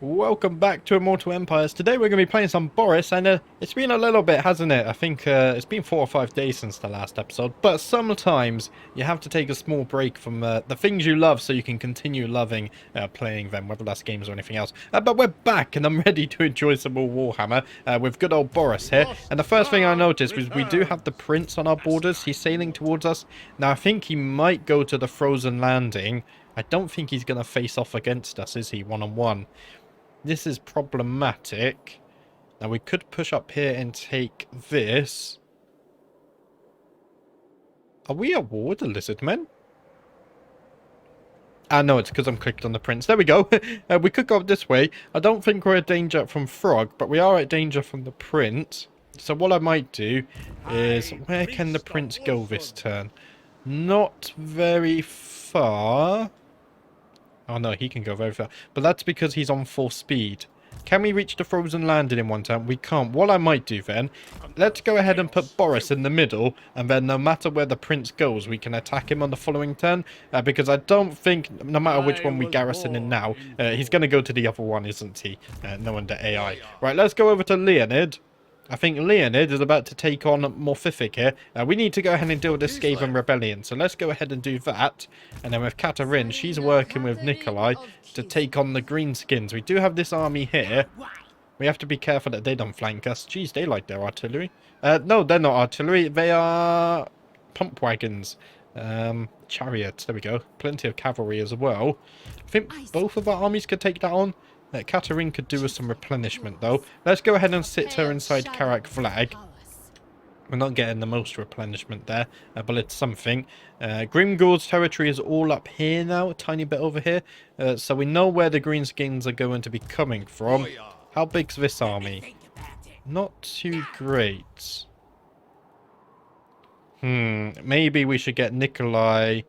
Welcome back to Immortal Empires. Today we're going to be playing some Boris, and it's been a little bit, hasn't it? I think it's been 4 or 5 days since the last episode, but sometimes you have to take a small break from the things you love so you can continue loving playing them, whether that's games or anything else. But we're back, and I'm ready to enjoy some more Warhammer with good old Boris here. And the first thing I noticed was we do have the Prince on our borders. He's sailing towards us. Now, I think he might go to the Frozen Landing. I don't think he's going to face off against us, is he, one-on-one? This is problematic. Now we could push up here and take this. Are we at war with the lizard men? Ah, no, it's because I'm clicked on the prince. There we go. We could go this way. I don't think we're at danger from Frog, but we are at danger from the prince. So what I might do is, where can the prince go this turn? Not very far. Oh no, he can go very far. But that's because he's on full speed. Can we reach the Frozen Landing in one turn? We can't. What I might do then, let's go ahead and put Boris in the middle. And then no matter where the prince goes, we can attack him on the following turn. Because I don't think, no matter which one we garrison in now, he's going to go to the other one, isn't he? No under AI. Right, let's go over to Leonid. I think Leonid is about to take on Morphific here. We need to go ahead and deal with this Skaven Rebellion. So let's go ahead and do that. And then with Katarine, she's working with Nikolai to take on the Greenskins. We do have this army here. We have to be careful that they don't flank us. Jeez, they like their artillery. No, they're not artillery. They are pump wagons. Chariots. There we go. Plenty of cavalry as well. I think both of our armies could take that on. Katarine could do with some replenishment, though. Let's go ahead and sit her inside Karak Flag. We're not getting the most replenishment there, but it's something. Grimgord's territory is all up here now, a tiny bit over here. So we know where the Greenskins are going to be coming from. How big's this army? Not too great. Maybe we should get Nikolai.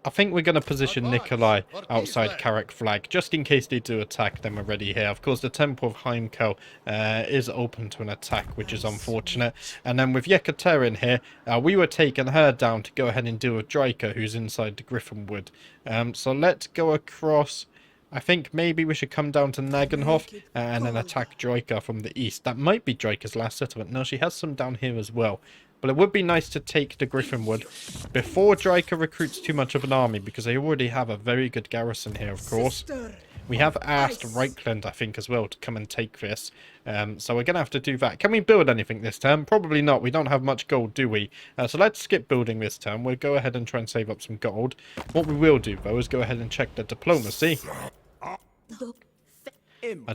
I think we're going to position Nikolai outside Karak Flag, just in case they do attack them already here. Of course, the Temple of Heimkel is open to an attack, which is unfortunate. And then with Yekaterin here, we were taking her down to go ahead and deal with Draika, who's inside the Griffinwood. So let's go across. I think maybe we should come down to Nagenhof and then attack Draika from the east. That might be Draika's last settlement. No, she has some down here as well. But it would be nice to take the Griffinwood before Draika recruits too much of an army, because they already have a very good garrison here, of course. We have asked Reichland, I think, as well, to come and take this. So we're going to have to do that. Can we build anything this turn? Probably not. We don't have much gold, do we? So let's skip building this turn. We'll go ahead and try and save up some gold. What we will do, though, is go ahead and check the diplomacy. I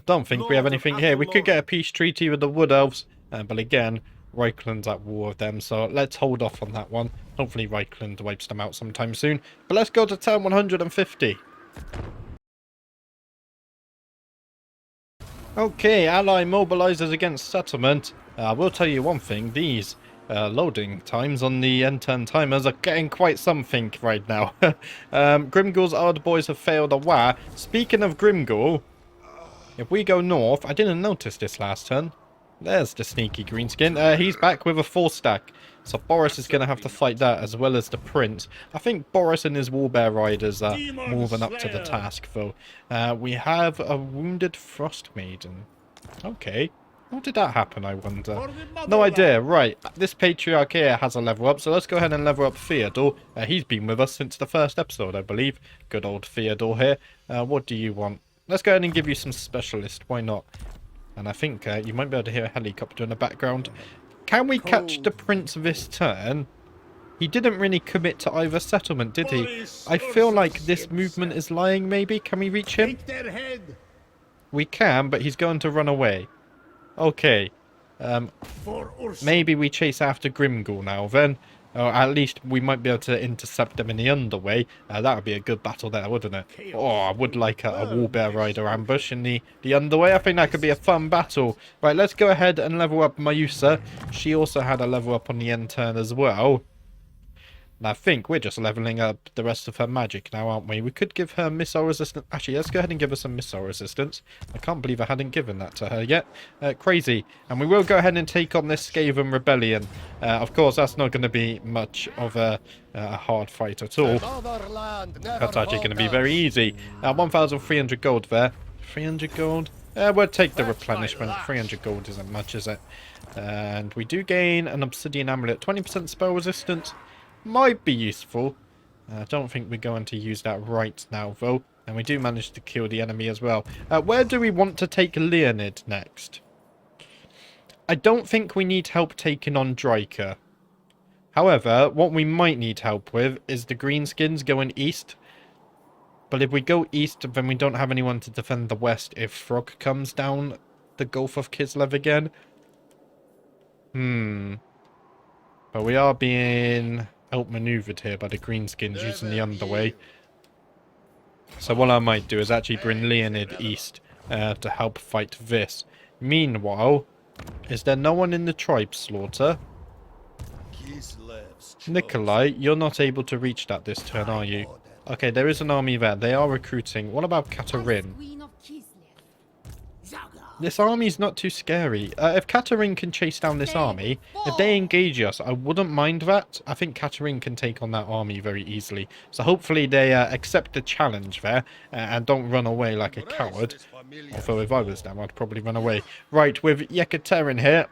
don't think we have anything here. We could get a peace treaty with the Wood Elves, but again, Reichland's at war with them, so let's hold off on that one. Hopefully Reichland wipes them out sometime soon. But let's go to turn 150. Okay, ally mobilizes against settlement. I will tell you one thing, these loading times on the end turn timers are getting quite something right now. Grimgul's odd boys have failed a war. Speaking of Grimgul, if we go north, I didn't notice this last turn. There's the sneaky greenskin. He's back with a 4-stack. So Boris is going to have to fight that as well as the prince. I think Boris and his Warbear Riders are moving up to the task, though. We have a wounded Frost Maiden. Okay. How did that happen, I wonder? No idea. Right. This Patriarch here has a level up, so let's go ahead and level up Theodore. He's been with us since the first episode, I believe. Good old Theodore here. What do you want? Let's go ahead and give you some specialist. Why not? And I think you might be able to hear a helicopter in the background. Can we catch the prince this turn? He didn't really commit to either settlement, did he? I feel like this movement is lying, maybe. Can we reach him? We can, but he's going to run away. Okay. Maybe we chase after Grimgul now, then. Or at least we might be able to intercept them in the underway. That would be a good battle there, wouldn't it? Oh, I would like a Warbear Rider ambush in the underway. I think that could be a fun battle. Right, let's go ahead and level up Mayusa. She also had a level up on the end turn as well. And I think we're just leveling up the rest of her magic now, aren't we? We could give her missile resistance. Actually, let's go ahead and give her some missile resistance. I can't believe I hadn't given that to her yet. Crazy. And we will go ahead and take on this Skaven Rebellion. Of course, that's not going to be much of a hard fight at all. That's actually going to be very easy. 1,300 gold there. 300 gold. We'll take the replenishment. 300 gold isn't much, is it? And we do gain an obsidian amulet. 20% spell resistance. Might be useful. I don't think we're going to use that right now, though. And we do manage to kill the enemy as well. Where do we want to take Leonid next? I don't think we need help taking on Dryker. However, what we might need help with is the greenskins going east. But if we go east, then we don't have anyone to defend the west if Frog comes down the Gulf of Kislev again. But we are being outmaneuvered here by the greenskins using the underway. So what I might do is actually bring Leonid east to help fight this. Meanwhile, is there no one in the tribe slaughter? Nikolai, you're not able to reach that this turn, are you? Okay, there is an army there. They are recruiting. What about Katerin? This army's not too scary. If Katerin can chase down this army, if they engage us, I wouldn't mind that. I think Katerin can take on that army very easily. So hopefully they accept the challenge there and don't run away like a coward. Although if I was them, I'd probably run away. Right, with Yekaterin here,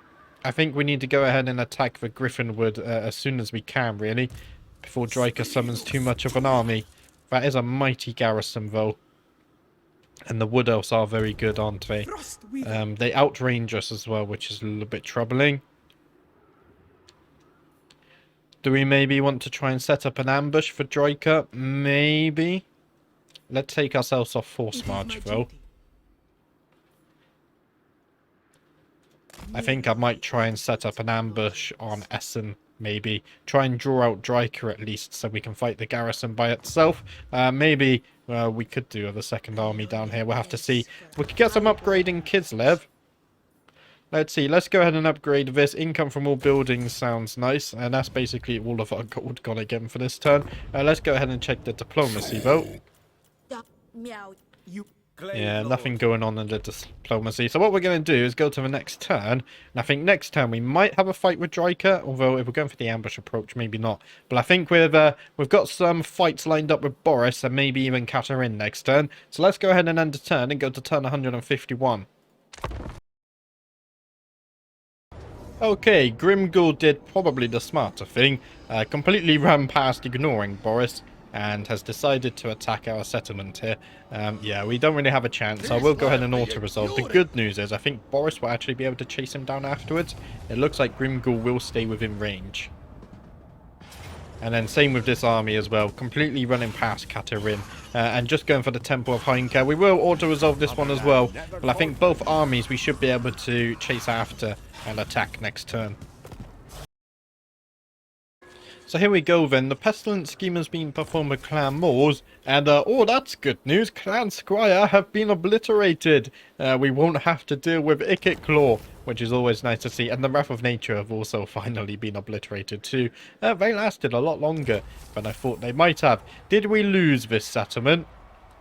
I think we need to go ahead and attack the Griffinwood as soon as we can, really. Before Dryker summons too much of an army. That is a mighty garrison, though. And the Wood Elves are very good, aren't they? They outrange us as well, which is a little bit troubling. Do we maybe want to try and set up an ambush for Dryker? Maybe. Let's take ourselves off force march, though. I think I might try and set up an ambush on Essen, maybe. Try and draw out Dryker at least, so we can fight the garrison by itself. Maybe we could do the second army down here. We'll have to see. We could get some upgrade in Kislev. Let's see. Let's go ahead and upgrade this. Income from all buildings sounds nice. And that's basically all of our gold gone again for this turn. Let's go ahead and check the diplomacy vote. Yeah, nothing going on in the diplomacy. So what we're going to do is go to the next turn. And I think next turn we might have a fight with Dryker. Although if we're going for the ambush approach, maybe not. But I think we've got some fights lined up with Boris and maybe even Katerin next turn. So let's go ahead and end the turn and go to turn 151. Okay, Grimgul did probably the smarter thing. Completely ran past ignoring Boris. And has decided to attack our settlement here. Yeah, we don't really have a chance. I will go ahead and auto-resolve. The good news is I think Boris will actually be able to chase him down afterwards. It looks like Grimgul will stay within range. And then same with this army as well. Completely running past Katerin. And just going for the Temple of Heinke. We will auto-resolve this one as well. But I think both armies we should be able to chase after and attack next turn. So here we go then. The pestilence scheme has been performed with Clan Moors. And, oh, that's good news. Clan Squire have been obliterated. We won't have to deal with Ikit Claw, which is always nice to see. And the Wrath of Nature have also finally been obliterated too. They lasted a lot longer than I thought they might have. Did we lose this settlement?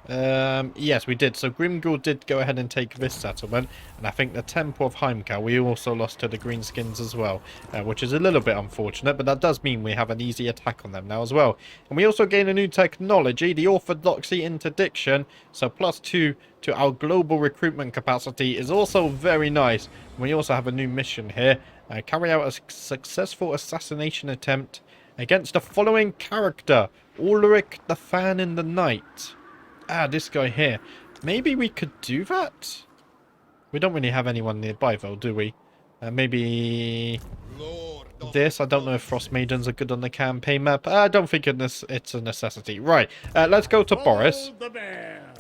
Yes, we did. So Grimgul did go ahead and take this settlement, and I think the Temple of Heimkal we also lost to the Greenskins as well, which is a little bit unfortunate, but that does mean we have an easy attack on them now as well. And we also gain a new technology, the Orthodoxy Interdiction, so +2 to our global recruitment capacity is also very nice. And we also have a new mission here, carry out a successful assassination attempt against the following character, Ulrich the Fan in the Night. Ah, this guy here. Maybe we could do that? We don't really have anyone nearby, though, do we? Maybe this. I don't know if Frost Maidens are good on the campaign map. I don't think it's a necessity. Right, let's go to Boris.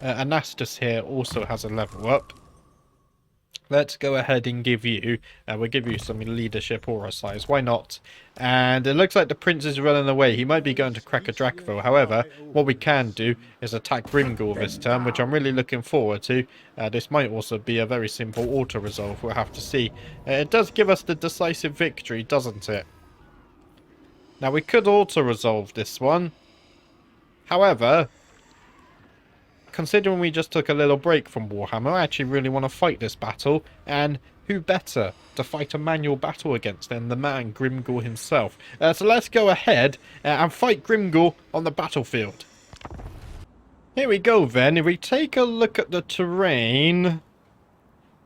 Anastas here also has a level up. Let's go ahead and give you, we'll give you some leadership aura size. Why not? And it looks like the prince is running away. He might be going to crack a Drakvo. However, what we can do is attack Grimgul this turn, which I'm really looking forward to. This might also be a very simple auto-resolve. We'll have to see. It does give us the decisive victory, doesn't it? Now, we could auto-resolve this one. However, considering we just took a little break from Warhammer, I actually really want to fight this battle, and who better to fight a manual battle against than the man Grimgul himself. So let's go ahead and fight Grimgul on the battlefield. Here we go then. If we take a look at the terrain,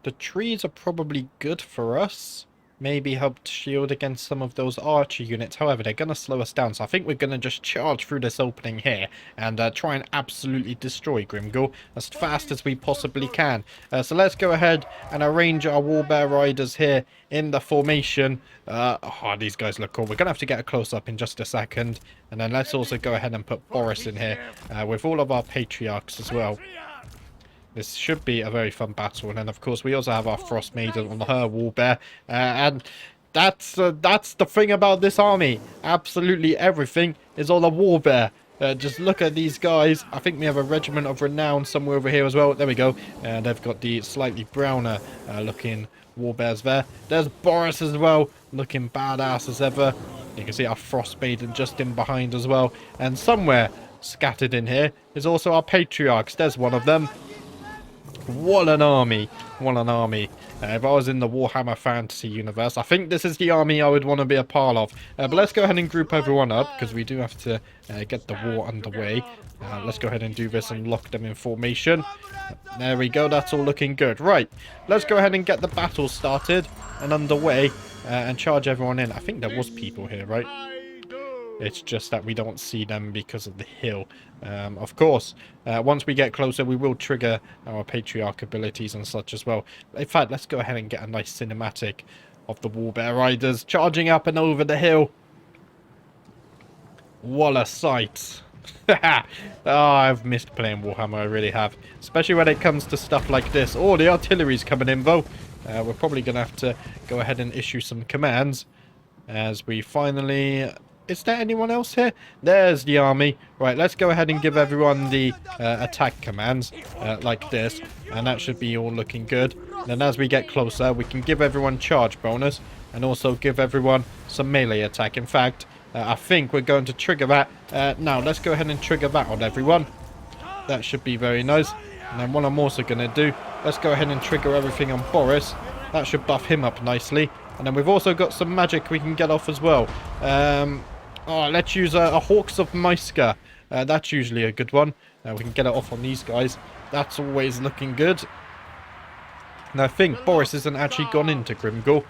the trees are probably good for us. Maybe help to shield against some of those archer units. However, they're going to slow us down. So I think we're going to just charge through this opening here and try and absolutely destroy Grimgor as fast as we possibly can. So let's go ahead and arrange our Warbear Riders here in the formation. Oh, these guys look cool. We're going to have to get a close-up in just a second. And then let's also go ahead and put Boris in here with all of our Patriarchs as well. This should be a very fun battle. And then, of course, we also have our Frost Maiden on her Warbear. And that's the thing about this army. Absolutely everything is on a Warbear. Just look at these guys. I think we have a Regiment of Renown somewhere over here as well. There we go. And they've got the slightly browner looking Warbears there. There's Boris as well, looking badass as ever. You can see our Frost Maiden just in behind as well. And somewhere scattered in here is also our Patriarchs. There's one of them. What an army. What an army. If I was in the Warhammer fantasy universe, I think this is the army I would want to be a part of. But let's go ahead and group everyone up, because we do have to get the war underway. Let's go ahead and do this and lock them in formation. There we go. That's all looking good. Right. Let's go ahead and get the battle started and underway and charge everyone in. I think there was people here, right? It's just that we don't see them because of the hill. Of course, once we get closer, we will trigger our Patriarch abilities and such as well. In fact, let's go ahead and get a nice cinematic of the Warbear Riders charging up and over the hill. What a sight. Oh, I've missed playing Warhammer, I really have. Especially when it comes to stuff like this. Oh, the artillery's coming in, though. We're probably going to have to go ahead and issue some commands as we finally... Is there anyone else here? There's the army. Right, let's go ahead and give everyone the attack commands like this. And that should be all looking good. Then as we get closer, we can give everyone charge bonus. And also give everyone some melee attack. In fact, I think we're going to trigger that. Now, let's go ahead and trigger that on everyone. That should be very nice. And then what I'm also going to do, let's go ahead and trigger everything on Boris. That should buff him up nicely. And then we've also got some magic we can get off as well. Let's use a Hawks of Meiska. That's usually a good one. We can get it off on these guys. That's always looking good. And I think Boris isn't actually gone into Grimgor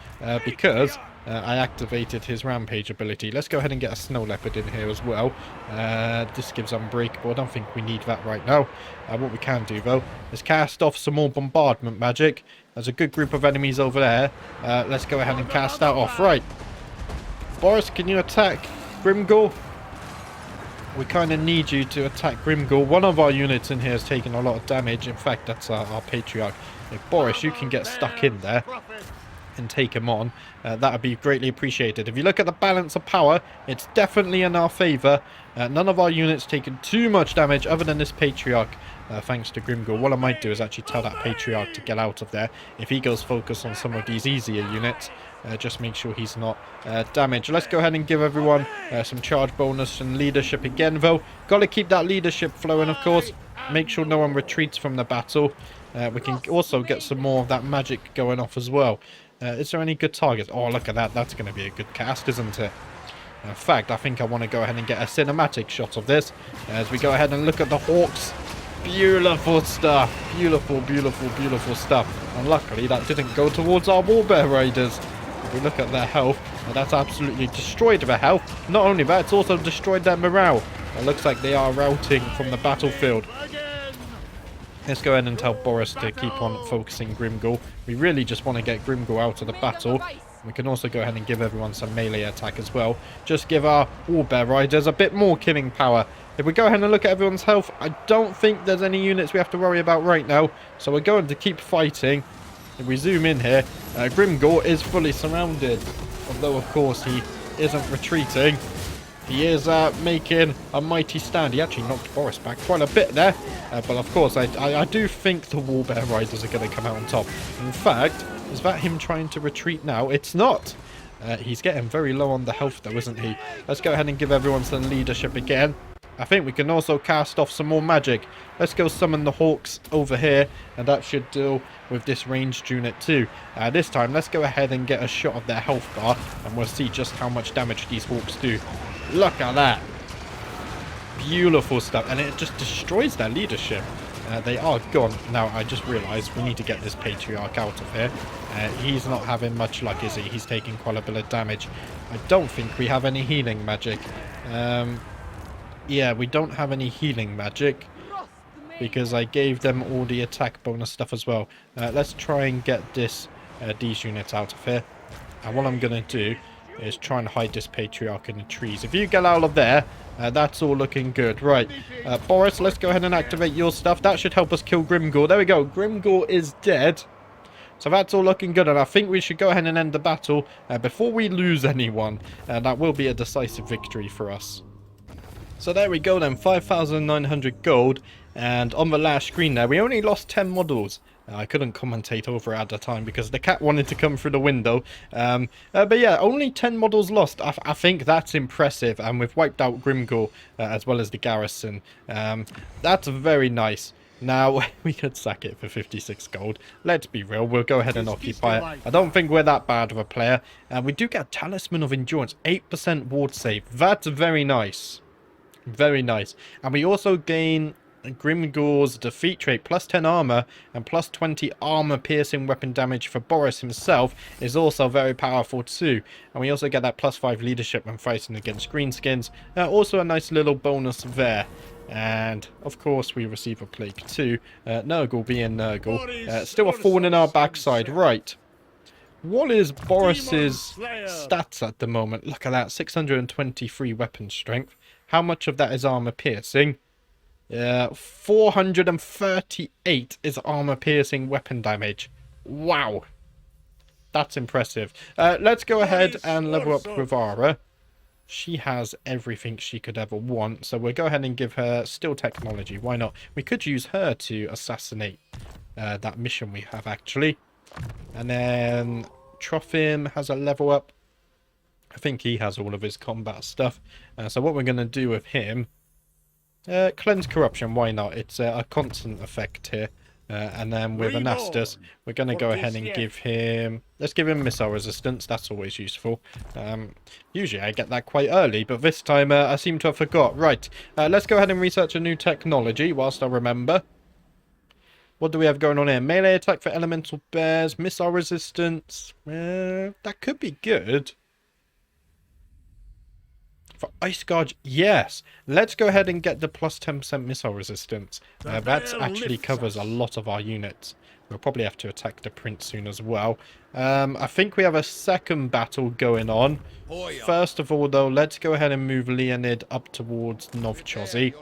because I activated his Rampage ability. Let's go ahead and get a Snow Leopard in here as well. This gives Unbreakable. I don't think we need that right now. What we can do, though, is cast off some more Bombardment magic. There's a good group of enemies over there. Let's go ahead and cast that off. Right. Boris, can you attack Grimgor? We kind of need you to attack Grimgor. One of our units in here has taken a lot of damage. In fact, that's our Patriarch. If Boris, you can get stuck in there and take him on, that would be greatly appreciated. If you look at the balance of power, it's definitely in our favour. None of our units taken too much damage other than this Patriarch, thanks to Grimgor. What I might do is actually tell that Patriarch to get out of there. If he goes focus on some of these easier units, just make sure he's not damaged. Let's go ahead and give everyone some charge bonus and leadership again, though. Got to keep that leadership flowing, of course. Make sure no one retreats from the battle. We can also get some more of that magic going off as well. Is there any good targets? Oh, look at that. That's going to be a good cast, isn't it? In fact, I think I want to go ahead and get a cinematic shot of this as we go ahead and look at the Hawks. Beautiful stuff. Beautiful, beautiful, beautiful stuff. And luckily, that didn't go towards our Warbear Raiders. If we look at their health, that's absolutely destroyed their health. Not only that, it's also destroyed their morale. It looks like they are routing from the battlefield. Let's go ahead and tell Boris to keep on focusing Grimgor. We really just want to get Grimgor out of the battle. We can also go ahead and give everyone some melee attack as well. Just give our Warbear Riders a bit more killing power. If we go ahead and look at everyone's health, I don't think there's any units we have to worry about right now. So we're going to keep fighting. If we zoom in here, Grimgor is fully surrounded. Although, of course, he isn't retreating. He is making a mighty stand. He actually knocked Boris back quite a bit there. But, of course, I do think the Warbear Riders are going to come out on top. In fact, is that him trying to retreat now? It's not. He's getting very low on the health, though, isn't he? Let's go ahead and give everyone some leadership again. I think we can also cast off some more magic. Let's go summon the Hawks over here, and that should deal with this ranged unit too. This time, let's go ahead and get a shot of their health bar, and we'll see just how much damage these Hawks do. Look at that. Beautiful stuff. And it just destroys their leadership. They are gone. Now, I just realised we need to get this Patriarch out of here. He's not having much luck, is he? He's taking quite a bit of damage. I don't think we have any healing magic. Yeah, we don't have any healing magic. Because I gave them all the attack bonus stuff as well. Let's try and get these units out of here. And what I'm going to do is try and hide this Patriarch in the trees. If you get out of there, that's all looking good. Right, Boris, let's go ahead and activate your stuff. That should help us kill Grimgor. There we go. Grimgor is dead. So that's all looking good. And I think we should go ahead and end the battle before we lose anyone. That will be a decisive victory for us. So there we go then, 5,900 gold. And on the last screen there, we only lost 10 models. I couldn't commentate over it at the time because the cat wanted to come through the window. But yeah, only 10 models lost. I think that's impressive. And we've wiped out Grimgor as well as the garrison. That's very nice. Now, we could sack it for 56 gold. Let's be real, we'll go ahead and occupy it. I don't think we're that bad of a player. We do get Talisman of Endurance, 8% ward save. That's very nice. Very nice. And we also gain Grimgor's defeat trait, plus 10 armor and plus 20 armor piercing weapon damage for Boris himself is also very powerful too. And we also get that plus 5 leadership when fighting against greenskins. Also a nice little bonus there. And of course we receive a plague too. Nurgle being Nurgle. Still a thorn in our backside. Right. What is Boris's stats at the moment? Look at that, 623 weapon strength. How much of that is armor piercing? 438 is armor piercing weapon damage. Wow. That's impressive. Let's go ahead and level up Rivara. She has everything she could ever want. So we'll go ahead and give her still technology. Why not? We could use her to assassinate that mission we have actually. And then Trofim has a level up. I think he has all of his combat stuff. So what we're going to do with him... cleanse corruption, why not? It's a constant effect here. And then with Anastas, we're going to go ahead and give him... Let's give him missile resistance. That's always useful. Usually I get that quite early, but this time I seem to have forgot. Right, let's go ahead and research a new technology whilst I remember. What do we have going on here? Melee attack for elemental bears, missile resistance. That could be good. For Ice Guard, yes. Let's go ahead and get the plus 10% missile resistance. That actually covers a lot of our units. We'll probably have to attack the Prince soon as well. I think we have a second battle going on. First of all, though, let's go ahead and move Leonid up towards Novchozy.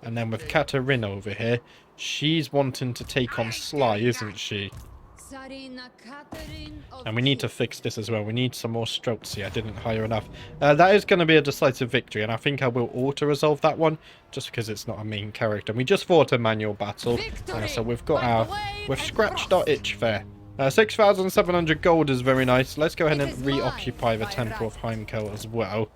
And then with Katarina over here, she's wanting to take on Sly, isn't she? And we need to fix this as well. We need some more strokes here. I didn't hire enough. That is going to be a decisive victory, and I think I will auto-resolve that one, just because it's not a main character. We just fought a manual battle, so we've got we've scratched our itch there. 6,700 gold is very nice. Let's go ahead and reoccupy the Temple of Heimkel as well.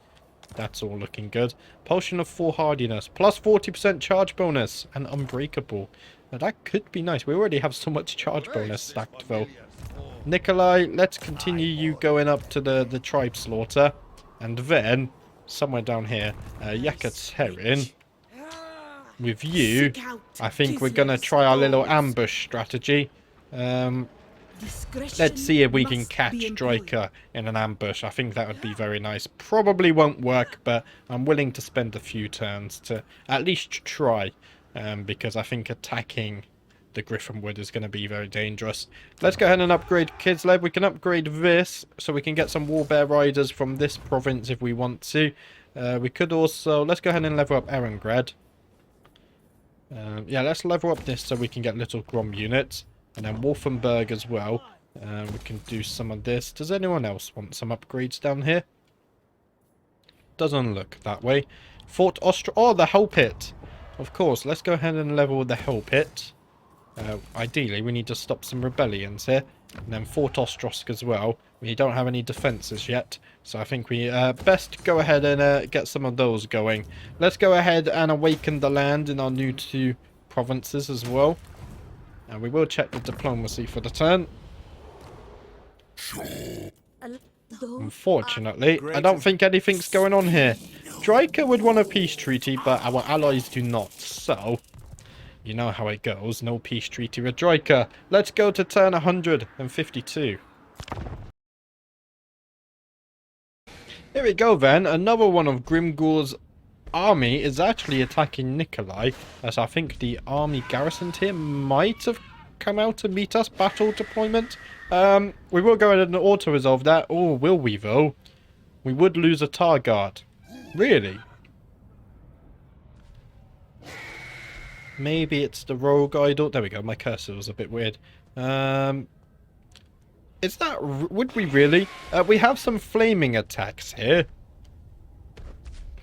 That's all looking good. Potion of Full Hardiness, plus 40% charge bonus, and Unbreakable. Now that could be nice. We already have so much charge bonus stacked though. Nikolai, let's continue you going up to the tribe slaughter. And then, somewhere down here, Yekaterin. With you, I think we're going to try our little ambush strategy. Let's see if we can catch Dryker in an ambush. I think that would be very nice. Probably won't work, but I'm willing to spend a few turns to at least try. Because I think attacking the Griffinwood is going to be very dangerous. Let's go ahead and upgrade Kislev. We can upgrade this, so we can get some Warbear Riders from this province if we want to. We could also... Let's go ahead and level up Erengrad. Yeah, let's level up this so we can get little Grom units. And then Wolfenburg as well. We can do some of this. Does anyone else want some upgrades down here? Doesn't look that way. Fort Ostra... Oh, the Hell Pit! Of course, let's go ahead and level the Hell Pit. Ideally, we need to stop some rebellions here. And then Fort Ostrosk as well. We don't have any defences yet. So I think we best go ahead and get some of those going. Let's go ahead and awaken the land in our new 2 provinces as well. And we will check the diplomacy for the turn. Unfortunately, I don't think anything's going on here. Draker would want a peace treaty, but our allies do not, so you know how it goes. No peace treaty with Draker. Let's go to turn 152. Here we go then. Another one of Grimgor's army is actually attacking Nikolai, as I think the army garrisoned here might have come out to meet us. Battle deployment. We will go ahead and auto-resolve that. Or will we though? We would lose a tar guard. Really? Maybe it's the rogue idol. There we go. My cursor was a bit weird. Is that... Would we really? We have some flaming attacks here.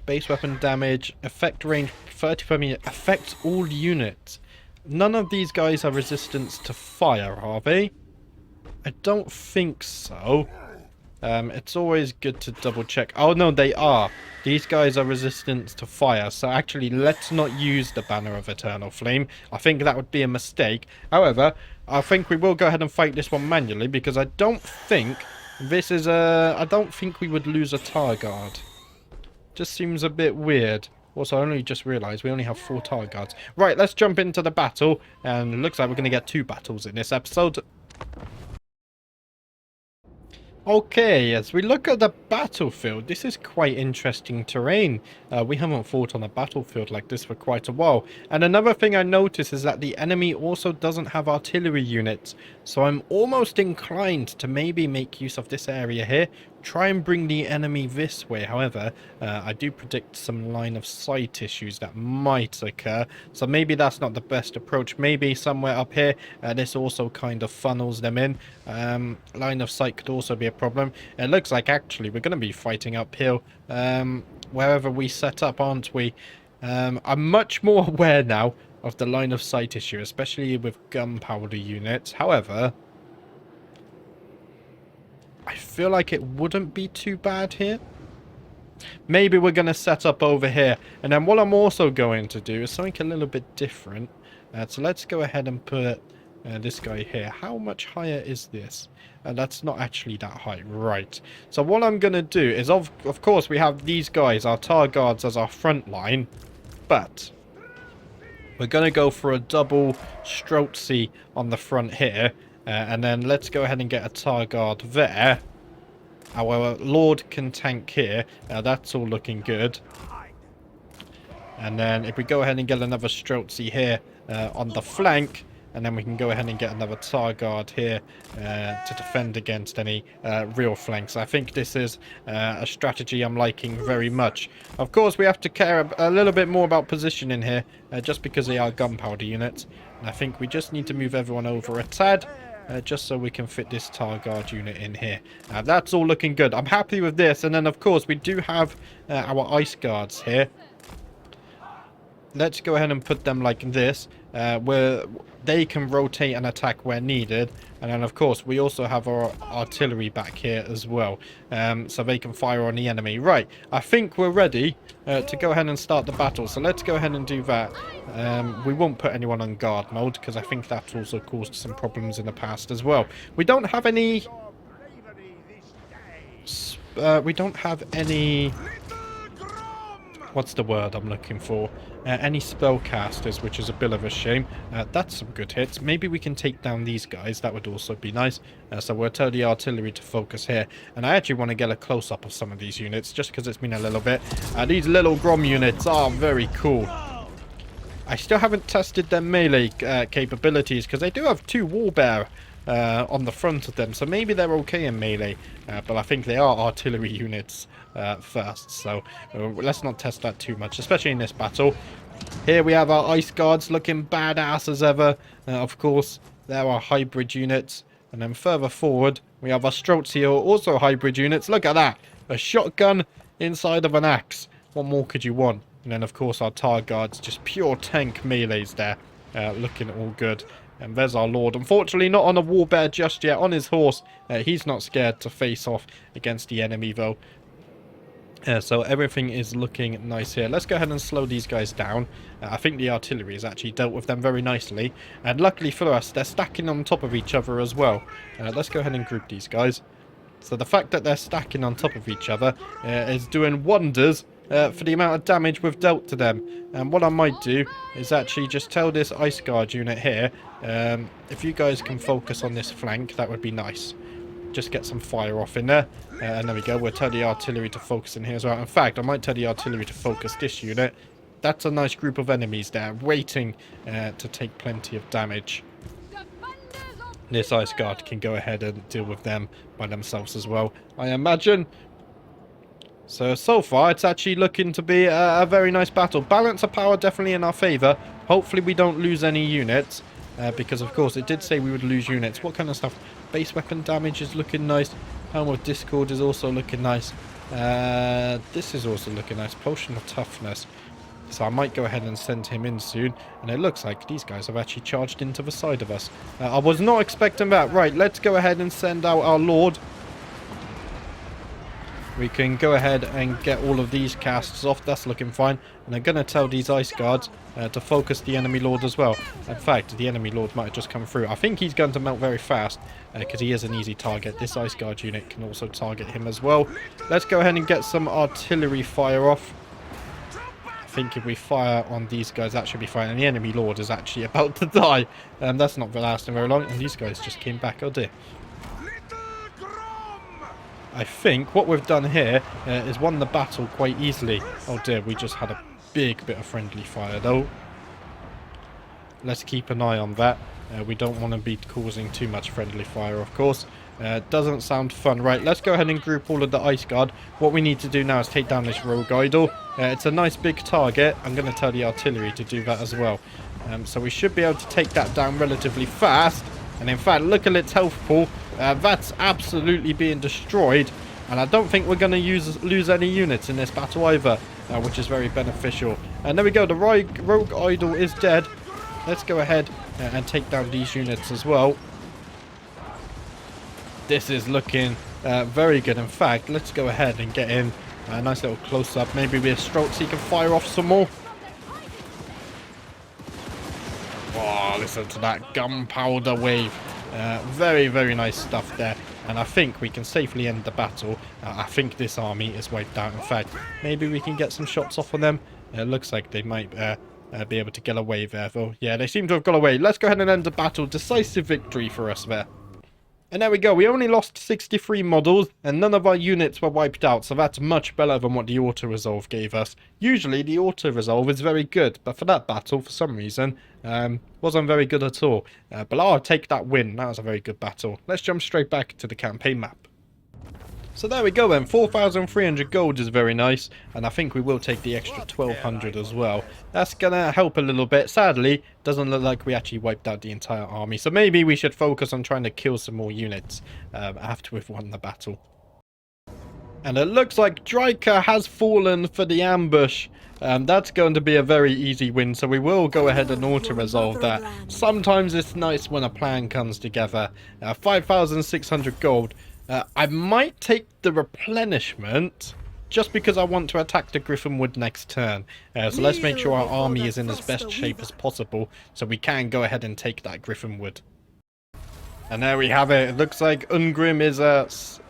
Base weapon damage. Effect range 30 per minute. Affects all units. None of these guys are resistant to fire, are they? I don't think so. It's always good to double check. Oh no, they are. These guys are resistant to fire. So actually, let's not use the Banner of Eternal Flame. I think that would be a mistake. However, I think we will go ahead and fight this one manually, because I don't think this is a... I don't think we would lose a tar guard. Just seems a bit weird. Also, I only just realised we only have 4 tar guards. Right, let's jump into the battle. And it looks like we're going to get 2 battles in this episode. Okay, as we look at the battlefield, this is quite interesting terrain. We haven't fought on a battlefield like this for quite a while. And another thing I notice is that the enemy also doesn't have artillery units. So I'm almost inclined to maybe make use of this area here. Try and bring the enemy this way. However, I do predict some line of sight issues that might occur. So maybe that's not the best approach. Maybe somewhere up here, this also kind of funnels them in. Line of sight could also be a problem. It looks like actually we're going to be fighting uphill wherever we set up, aren't we? I'm much more aware now of the line of sight issue, especially with gunpowder units. However, I feel like it wouldn't be too bad here. Maybe we're going to set up over here. And then what I'm also going to do is something a little bit different. So let's go ahead and put this guy here. How much higher is this? That's not actually that high. Right. So what I'm going to do is, of course, we have these guys, our tar guards, as our front line. But we're going to go for a double Streltsy on the front here. And then let's go ahead and get a tar guard there. Our Lord can tank here. That's all looking good. And then if we go ahead and get another Streltsy here on the flank, and then we can go ahead and get another tar guard here to defend against any real flanks. I think this is a strategy I'm liking very much. Of course, we have to care a little bit more about positioning here, just because they are gunpowder units. And I think we just need to move everyone over a tad. Just so we can fit this tar guard unit in here. That's all looking good. I'm happy with this. And then, of course, we do have our ice guards here. Let's go ahead and put them like this, where they can rotate and attack where needed. And then, of course, we also have our artillery back here as well, so they can fire on the enemy. Right, I think we're ready to go ahead and start the battle. So let's go ahead and do that. We won't put anyone on guard mode, because I think that's also caused some problems in the past as well. We don't have any... What's the word I'm looking for? Any spellcasters, which is a bit of a shame. That's some good hits. Maybe we can take down these guys. That would also be nice. So we'll tell the artillery to focus here. And I actually want to get a close-up of some of these units, just because it's been a little bit. These little Grom units are very cool. I still haven't tested their melee capabilities, because they do have 2 Warbear on the front of them, so maybe they're okay in melee, but I think they are artillery units first, so let's not test that too much, especially in this battle. Here we have our ice guards looking badass as ever. Of course, there are hybrid units, and then further forward we have our Streltsy, also hybrid units. Look at that, a shotgun inside of an axe. What more could you want? And then of course our tar guards, just pure tank melees there, looking all good. And there's our Lord. Unfortunately, not on a Warbear just yet. On his horse. He's not scared to face off against the enemy, though. So everything is looking nice here. Let's go ahead and slow these guys down. I think the artillery has actually dealt with them very nicely. And luckily for us, they're stacking on top of each other as well. Let's go ahead and group these guys. So the fact that they're stacking on top of each other is doing wonders for the amount of damage we've dealt to them. And what I might do is actually just tell this Ice Guard unit here, if you guys can focus on this flank, that would be nice. Just get some fire off in there. And there we go. We'll tell the artillery to focus in here as well. In fact, I might tell the artillery to focus this unit. That's a nice group of enemies there, waiting to take plenty of damage. This Ice Guard can go ahead and deal with them by themselves as well, I imagine. So far, it's actually looking to be a very nice battle. Balance of power definitely in our favour. Hopefully we don't lose any units. Because, of course, it did say we would lose units. What kind of stuff? Base weapon damage is looking nice. Helm of Discord is also looking nice. This is also looking nice. Potion of Toughness. So I might go ahead and send him in soon. And it looks like these guys have actually charged into the side of us. I was not expecting that. Right, let's go ahead and send out our Lord. We can go ahead and get all of these casts off. That's looking fine. And I'm going to tell these Ice Guards to focus the enemy Lord as well. In fact, the enemy Lord might have just come through. I think he's going to melt very fast because he is an easy target. This Ice Guard unit can also target him as well. Let's go ahead and get some artillery fire off. I think if we fire on these guys, that should be fine. And the enemy Lord is actually about to die. That's not lasting very long. And these guys just came back. Oh dear. I think what we've done here is won the battle quite easily. Oh dear, we just had a big bit of friendly fire though. Let's keep an eye on that. We don't want to be causing too much friendly fire, of course. Doesn't sound fun. Right, let's go ahead and group all of the Ice Guard. What we need to do now is take down this rogue idol. It's a nice big target. I'm going to tell the artillery to do that as well. So we should be able to take that down relatively fast. And in fact, look at its health pool. That's absolutely being destroyed. And I don't think we're going to lose any units in this battle either, which is very beneficial. And there we go. The rogue idol is dead. Let's go ahead and take down these units as well. This is looking very good. In fact, let's go ahead and get in a nice little close-up. Maybe with a stroke so you can fire off some more. Oh, listen to that gunpowder wave. Very, very nice stuff there. And I think we can safely end the battle. I think this army is wiped out. In fact, maybe we can get some shots off on them. It looks like they might be able to get away there, though. Yeah, they seem to have got away. Let's go ahead and end the battle. Decisive victory for us there. And there we go. We only lost 63 models, and none of our units were wiped out, so that's much better than what the auto-resolve gave us. Usually, the auto-resolve is very good, but for that battle, for some reason, wasn't very good at all. But I'll take that win. That was a very good battle. Let's jump straight back to the campaign map. So there we go then, 4,300 gold is very nice, and I think we will take the extra 1,200 as well. That's gonna help a little bit. Sadly, doesn't look like we actually wiped out the entire army, so maybe we should focus on trying to kill some more units after we've won the battle. And it looks like Dryker has fallen for the ambush. That's going to be a very easy win, so we will go ahead and auto-resolve that. Sometimes it's nice when a plan comes together. 5,600 gold. I might take the replenishment just because I want to attack the Griffinwood next turn. So let's make sure our army is in as best shape as possible so we can go ahead and take that Griffinwood. And there we have it. It looks like Ungrim is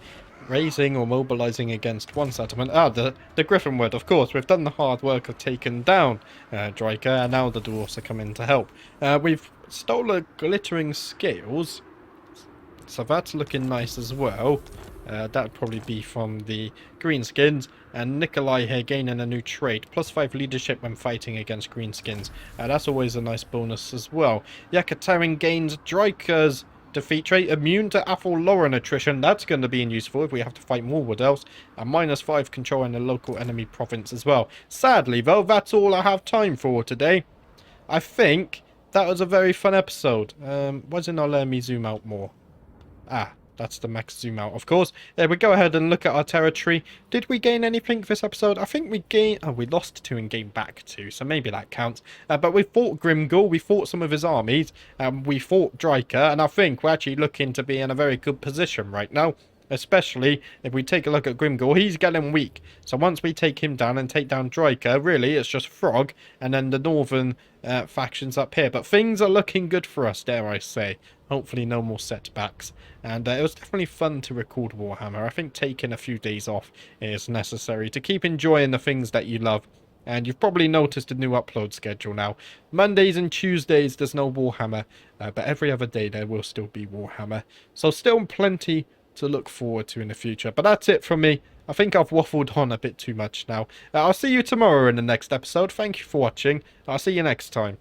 raising or mobilizing against one settlement. The Griffinwood, of course. We've done the hard work of taking down Dryker, and now the dwarfs are coming to help. We've stolen glittering scales. So that's looking nice as well. That'd probably be from the greenskins. And Nikolai here gaining a new trait. +5 leadership when fighting against greenskins. That's always a nice bonus as well. Yekaterin's gains Dryker's defeat trait. Immune to Athel Lauren attrition. That's going to be useful if we have to fight more Wood Elves. And -5 control in the local enemy province as well. Sadly though, that's all I have time for today. I think that was a very fun episode. Why does it not let me zoom out more? That's the max zoom out, of course. Yeah, we go ahead and look at our territory. Did we gain anything this episode? I think we gained... Oh, we lost 2 and gained back 2, so maybe that counts. But we fought Grimgul, we fought some of his armies, we fought Dryker, and I think we're actually looking to be in a very good position right now. Especially if we take a look at Grimgor, he's getting weak. So once we take him down and take down Dryker, really it's just Frog and then the northern factions up here. But things are looking good for us, dare I say. Hopefully no more setbacks. And it was definitely fun to record Warhammer. I think taking a few days off is necessary to keep enjoying the things that you love. And you've probably noticed a new upload schedule now. Mondays and Tuesdays there's no Warhammer, but every other day there will still be Warhammer. So still plenty to look forward to in the future. But that's it from me. I think I've waffled on a bit too much now. I'll see you tomorrow in the next episode. Thank you for watching. I'll see you next time.